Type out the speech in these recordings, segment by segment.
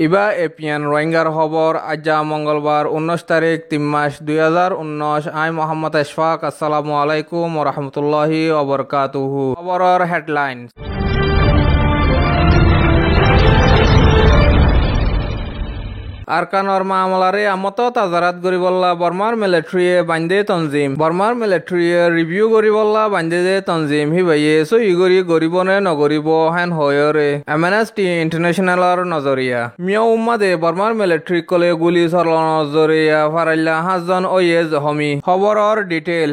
ইবা APN রোহিঙ্গার খবর আজা মঙ্গলবার 19 তারিখ 3 মাস 2019 আই মোহাম্মদ এশফাক আসসালামু আলাইকুম ওয়া রাহমাতুল্লাহি ওয়া বারাকাতুহু। খবরের হেডলাইন। আরকানর মামলারে আমত তাজারাত গরিবল্লা বর্মার মিলিটারিয়ে বান্ধে তনজিম বর্মার মিলিটারিয়ে রিভিউ গরিবল্লা বান্ধে দে তনজিম হিবাইয়ে সই গরিবনে নগরিব হেন হয়রে এমএনএসটি ইন্টারন্যাশনালর নজরিয়া মিয়া উম্মাদে বর্মার মিলিটারি কলে গুলি চলানো নজরিয়া ফারাইল্লা 5 জন ওয়ে জখমি। খবরের ডিটেল।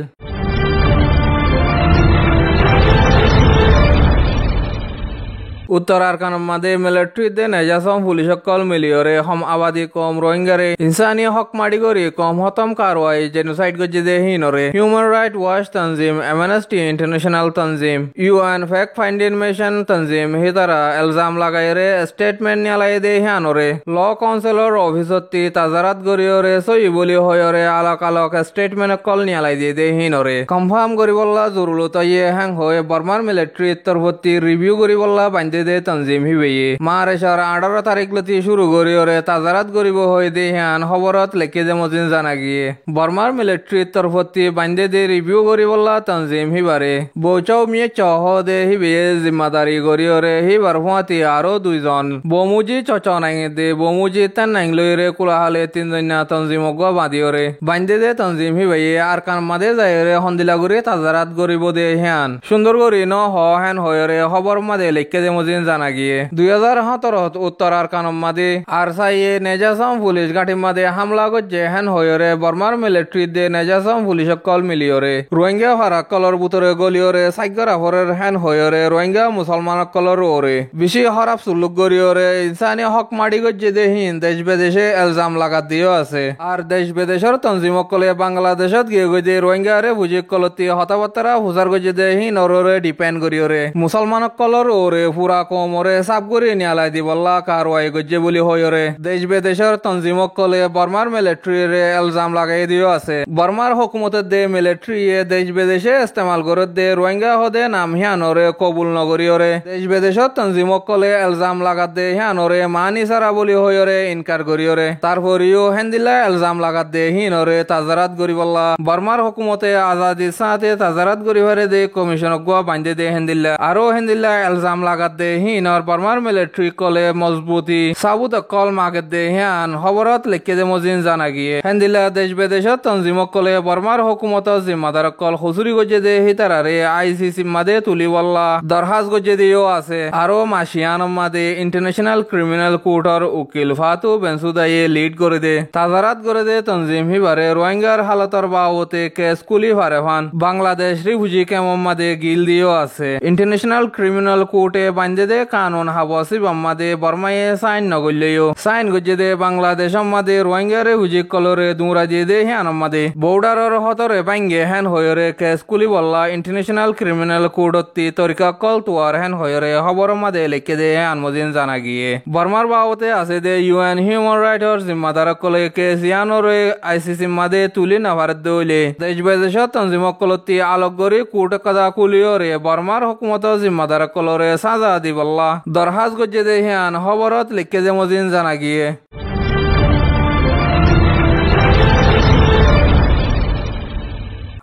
উত্তর আরকানের মাঝে মিলিটারিতে নেজাসম পুলিশ সকল মিলিয়রে হম আবাদি কম রোহিঙ্গারে ইনসানি হক মারি করি কম হতম কারওয়াই জেনোসাইড গজে দে হিনরে human right watch তনজিম এমএনএসটি international তনজিম UN fact finding mission তনজিম হিতারা এলজাম লাগাইরে statement নিয়ালাই দে হিয়ানরে ল কাউন্সিলর অফিসতি তাজারাত গরিয়রে সই বলি হয়রে আলোক আলোক স্টেটমেন্ট কল নিয়ালাই দিয়ে দে হিনরে কনফার্ম করিবল্লা জরুরত ইয়ে হ্যাং হয়ে বর্মার মিলিটারি তরফতি রিভিউ করিবল্লা বান্ধে দে তনজিম হিবেয়ে মারেশার 18 তারিখ লতি শুরু করিয়রে তাজারাত গরিব হয়ে দে হ্যান খবরত লেখে যে মজিন জানা গিয়ে বর্মার মিলিটারি তরফতি বান্ধে দে রিভিউ করিবল্লা তনজিম হিবারে বৌচাও মিয়ে চহ দে হিবেয়ে জিম্মাদারি করিয়রে হিবার হুয়াতি আরো 2 জন বমুজি চচ নাঙে দে বমুজি তেন নাংলইরে কুলাহালে 3 জনা তনজিম গো বাদিয়রে বান্ধে দে তনজিম হিবেয়ে আর কান মাদে যায়রে হন্দিলাগুরি তাজারাত গরিব দে হ্যান সুন্দর করি ন হ হ্যান হয়রে খবর মাদে লেখে যে মজিন জানা গিয়ে 2017 উত্তর আরকানম মাদে আর সাইয়ে নেজাসম পুলিশ গাঠি মাদে হামলা গজে হেন হয়রে বর্মার মিলিটারি দে নেজাসম পুলিশ কল মিলিয়রে রোহিঙ্গা ফারাক কলর বুতরে গলিয়রে সাইগরা হরের হেন হয়রে রোহিঙ্গা মুসলমান কলর ওরে বেশি হরাপ সুলুক গরিয়রে ইনসানি হক মারি গজে দে হিন দেশ বিদেশে এলজাম লাগাত দিও আছে আর দেশ বিদেশের তনজিম কলে বাংলাদেশত গিয়ে গজে রোহিঙ্গা রে বুঝি কলতি হতাবতারা হুজার গজে দে হিন ওরে ডিপেন্ড করিয়রে মুসলমান কলর ওরে পুরা কমরে সাব করে নিয়ালাই দিবল্লা কারওয়াই গজ্জে বলি হয়রে দেশ বিদেশের তনজিমক কলে বর্মার মিলিটারি রে এলজাম লাগাই দিও আছে বর্মার হুকুমতের দে মিলিটারি দেশ বিদেশে ইস্তেমাল করে দে রোহিঙ্গা হদে নাম হিয়ানরে কবুল নগরিয়রে দেশ বিদেশের তনজিমক কলে এলজাম লাগাত দে হিয়ানরে মানি সারা বলি হয়রে ইনকার করিয়রে তারপরিও হেন্দিলা এলজাম লাগাত দে হিনরে তাজারাত গরিবল্লা বর্মার হুকুমতে আজাদি সাথে তাজারাত গরিবারে দে কমিশন গোয়া বান্ধে দে হেন্দিলা আরো হেন্দিলা এলজাম লাগাত দে হিনর বর্মার মিলিটারি কলে মজবুতি সাবুত কল মাগত দে হিয়ান খবরত লেখে দে মজিন জানা গিয়ে হেন্দিলা দেশ বিদেশত তনজিমক কলে বর্মার হুকুমত জিম্মাদার কল হুজুরি গজে দে হিতারারে আইসিসি মাদে তুলিবল্লা দরহাজ গজে দিও আছে আরো মাসিয়ান মাদে ইন্টারন্যাশনাল ক্রিমিনাল কোর্টর উকিল ফাতু বেনসুদাইয়ে লিড করে দে তাজারাত করে দে তনজিম হিবারে রোহিঙ্গার হালতর বাবতে কেস কুলি ফারে ফান বাংলাদেশ রিফিউজি ক্যাম্প মাদে গিল দিও আছে ইন্টারন্যাশনাল ক্রিমিনাল কোর্টে বান্ধে দে কানুন হাবসি বাম্মাদে বর্মায়ে সাইন নগল্লেও সাইন গজে দে বাংলাদেশ মাদে রোহিঙ্গারে হুজি কলরে দুরা দিয়ে দে হ্যান মাদে বর্ডারর হতরে বাঙ্গে হেন হয়রে কেস কুলি বল্লা ইন্টারন্যাশনাল ক্রিমিনাল কোর্টতি তরিকা কল তুয়ার হেন হয়রে খবর মাদে লেখে দে হ্যান মজিন জানা গিয়ে বর্মার বাবতে আছে দে ইউএন হিউম্যান রাইটর জিম্মাদার কলে কেস ইয়ানরে আইসিসি মাদে তুলি না ভারত দইলে দেশ বিদেশত তনজিমক কলতি আলোক গরি কোর্ট কাদা কুলিয়রে বর্মার হুকুমত জিম্মাদার কলরে সাজা দিবল্লা দরহাজ গজে দে হিয়ান খবরত লিখে যে মজিন জানা গিয়ে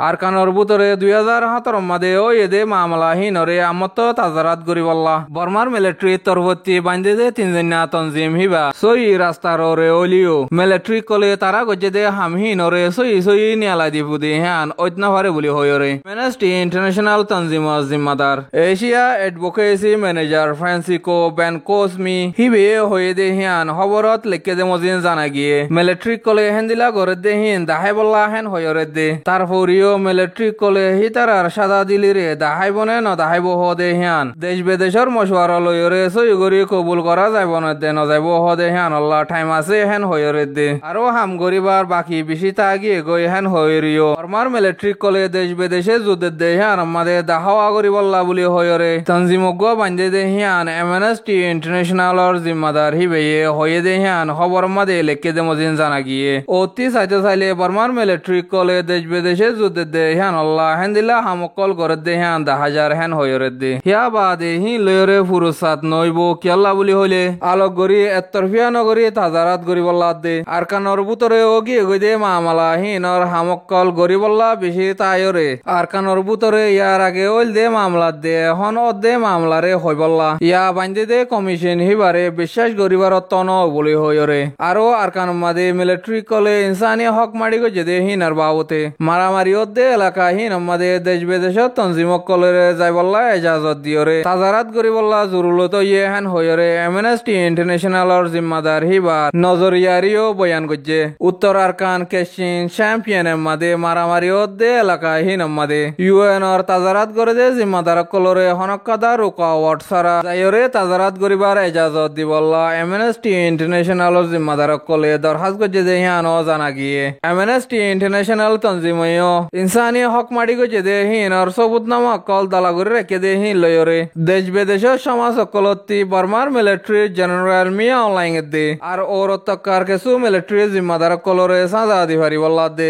আরকানর বুতরে 2017 মাদে ও এদে মামলা হিনরে আমত তাজারাত গরিবল্লা বর্মার মিলিটারি তরফতি বান্ধে দে 3 জনা তনজিম হিবা সই রাস্তার রে ওলিও মিলিটারি কলে তারা গজে দে হাম হিনরে সই নিয়ালা দিবুদে হ্যান ঐতনা ভারে বলি হয়রে এমএনএসটি ইন্টারন্যাশনাল তনজিম জিম্মাদার এশিয়া অ্যাডভোকেসি ম্যানেজার ফ্রান্সিসকো বেনকোসমি হিবে হয়ে দে হ্যান খবরত লেখে দে মজিন জানা গিয়ে মিলিটারি কলে হেন্দিলা করে দে হিন দাহে বল্লা হেন হয়রে দে তারপরিও মিলিটারি কলে হিতারার সাদা দিলিরে দাহাইব নে ন দাহাইব হদে হিয়ান দেশ বিদেশের মশওয়ারা লইরে সই গরি কবুল করা যাইব না দে ন যাইব হদে হিয়ান আল্লাহ টাইম আছে হেন হইরে দে আরো হাম গরিবার বাকি বেশি তাগিয়ে গই হেন হইরিও বর্মার মিলিটারি কলে দেশ বিদেশে যুদ্ধ দে হিয়ান আমাদের দাহাওয়া গরিবল্লা বলি হইরে তনজিমগ বান্ধে দে হিয়ান এমএনএসটি ইন্টারন্যাশনালর জিম্মাদার হিবেয়ে হয়ে দে হিয়ান খবর মাদে লেখে দে মজিন জানা গিয়ে অতি চাইতে চাইলে বর্মার মিলিটারি কলে দেশ বিদেশে যুদ্ধ দে হ্যান আল্লাহ হেন দিলা হামকল করে দে হ্যান 10,000 হেন হয়রে দে হিয়া বাদে হি লয়রে ফুরসাত নইব কিয়াল্লা বলি হইলে আলোক গরি এত্তরফিয়া নগরী তাজারাত গরিবল্লা দে আর কানর বুতরে ওগি গই দে মামলা হিনর হামকল গরিবল্লা বেশি তাইরে আর কানর বুতরে ইয়ার আগে ওইল দে মামলা দে হন দে মামলারে হইবল্লা ইয়া বান্ধে দে কমিশন হিবারে বিশ্বাস গরিবার তন বলি হইরে আরো আর কান মাদে মিলিটারি কলে ইনসানি হক মারি গজে দে হিনার বাবতে মারামারি দে এলাকা হিন আমাদের দেশ বিদেশত তনজিমক কলরে যাইবল্লা এজাজত দিয়রে তাজারাত গরিবল্লা জরুরত ইয়ে হেন হইরে এমনেস্টি ইন্টারন্যাশনালর জিম্মাদার হিবার নজরিয়ারিও বয়ান গজে উত্তর আরকান কেশিন চ্যাম্পিয়নের মাদে মারামারি দে এলাকা হিন আমাদে ইউএনর তাজারাত করে দে জিম্মাদার কলরে হনকাদা রুকাওয়াট সারা যাইরে তাজারাত গরিবার এজাজত দিবল্লা এমনেস্টি ইন্টারন্যাশনালর জিম্মাদার কলে দরখাস্ত গজে দে হিয়ান জানা গিয়ে এমনেস্টি ইন্টারন্যাশনাল তনজিময় ইনসানি হক মারি গজে দে হিনর সবুত নামা কল দালা করে রেখে দে হিন লয়রে দেশ বিদেশের সমাজ সকলতি বর্মার মিলিটারি জেনারেল মিয়া অনলাইন দে আর ওর তক্কার কিছু মিলিটারি জিম্মাদার কলরে সাজা দিভারি বল্লা দে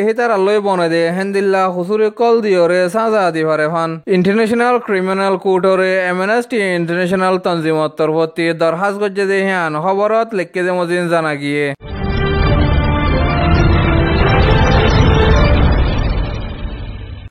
হিতারা লই বনে দে হেন্দিল্লা হুসুরি কল দিয়রে সাজা দিভারে ফান ইন্টারন্যাশনাল ক্রিমিনাল কোর্টরে এমনেস্টি ইন্টারন্যাশনাল তনজিমত তরফতি দরখাস্ত গজে দে হিয়ান খবরত লিখকে দে মজিন জানা গিয়ে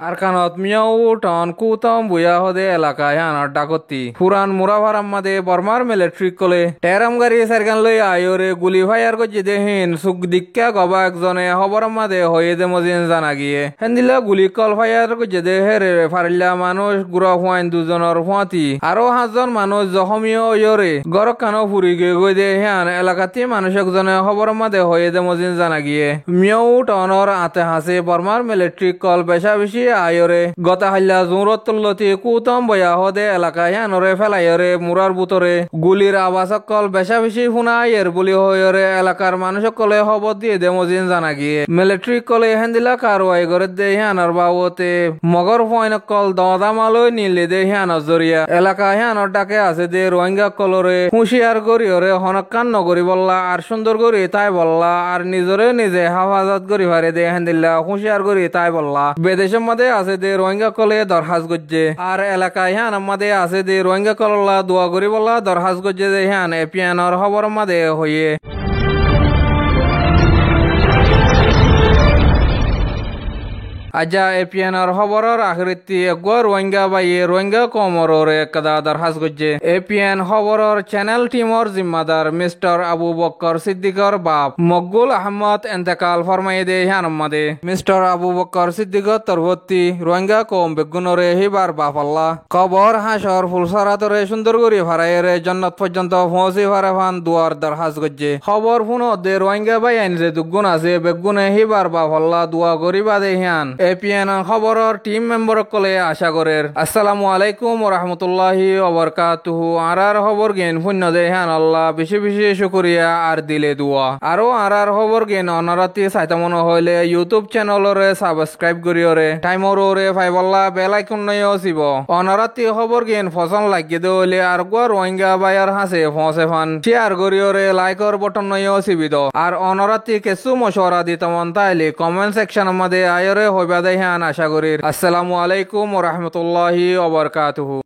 আরকানত মিয়াও টাউন কুতম বুয়া হদে এলাকায় আনার ডাকতি পুরান মুরাভারাম মাদে বর্মার মিলিটারি কলে টেরাম গাড়ি সারগান লই আয়োরে গুলি ফায়ার গজে দেহিন সুখ দিক্কা গবা একজনে খবরাম মাদে হয়ে দে মজিন জানা গিয়ে হেন্দিলা গুলি কল ফায়ার গজে দে হেরে ফারিল্লা মানুষ গুড়া ফুয়াইন দুজনের ফুয়াতি আরো 5 জন মানুষ জখমিও ইয়রে গরক কানো ফুরি গে গই দে হ্যান এলাকাতে মানুষ একজনে খবরাম মাদে হয়ে দে মজিন জানা গিয়ে মিয়াও টাউনর আতে হাসে বর্মার মিলিটারি কল বেশা বেশি আয়রে গতা হাল্লা জোরত তুল্লতি কুতম বয়া হদে এলাকায় নরে ফেলাইরে মুরার বুতরে গুলির আওয়াজ সকল বেশা বেশি শুনা এর বলি হয়রে এলাকার মানুষ সকলে খবর দিয়ে দে মজিন জানা গিয়ে মিলিটারি কলে হেন্দিলা কারওয়াই করে দে হিয়ানর বাবতে মগর ফয়ন কল দদামালই নিলে দে হিয়ানর জরিয়া এলাকা হিয়ানর ডাকে আছে দে রোহিঙ্গা কলরে হুঁশিয়ার করিয়রে হনকান নগরী বললা আর সুন্দর করি তাই বললা আর নিজরে নিজে হেফাজত করি ভারে দে হেন্দিল্লা হুঁশিয়ার করি তাই বললা বিদেশের মধ্যে আছে দে রোহিঙ্গা কলে দরখাস্ত গজে আর এলাকায় হ্যান আমাদে আছে দে রোহিঙ্গা কললা দোয়া করি বললা দরখাস্ত গজে দে হ্যান এপিএনর খবর মাদে হইয়ে আজা এপিএনর খবরের আখরিতি এগো রোহিঙ্গা বাইয়ে রোহিঙ্গা কমররে কদা দরখাস্ত গজে এপিএন খবরের চ্যানেল টিমর জিম্মাদার মিস্টার আবু বক্কর সিদ্দিকর বাপ মকবুল আহমদ এন্তেকাল ফরমাই দে হানমাদে মিস্টার আবু বক্কর সিদ্দিকর তরবর্তী রোহিঙ্গা কম বেগুনরে হিবার বাপ আল্লাহ কবর হাসর ফুলসারাতরে সুন্দর করি ভারাইরে জন্নত পর্যন্ত পৌঁছে ভারাফান দুয়ার দরখাস্ত গজে খবর ফুনো দে রোহিঙ্গা বাই আইনজে দুগুণ আছে বেগুনে হিবার বাপ আল্লাহ দোয়া করিবা দে হিয়ান এপিএন খবরের টিম মেম্বার কলে আশা করের আসসালামু আলাইকুম ওয়া রাহমাতুল্লাহি ওয়া বারাকাতুহু আরার খবর গেন পুণ্য দে হ্যান আল্লাহ বেশি বেশি শুকরিয়া আর দিলে দোয়া আরো আরার খবর গেন অনরাতি সাইতা মনে হইলে ইউটিউব চ্যানেলরে সাবস্ক্রাইব করিয়রে টাইমরে ফাইবল্লা বেল আইকন নয় সিব অনরাতি খবর গেন ফসল লাগিয়ে দে হইলে আর গো রোহিঙ্গা বায়ার হাসে ফসে ফান শেয়ার করিয়রে লাইকর বটন নয় সিবিদ আর অনরাতি কিছু মশওয়ারা দিতমন তাইলে কমেন্ট সেকশন মধ্যে আয়রে হইবা দে হ্যান আশা করি আসসালামু আলাইকুম ওয়া রাহমাতুল্লাহি ওয়া বারাকাতুহু।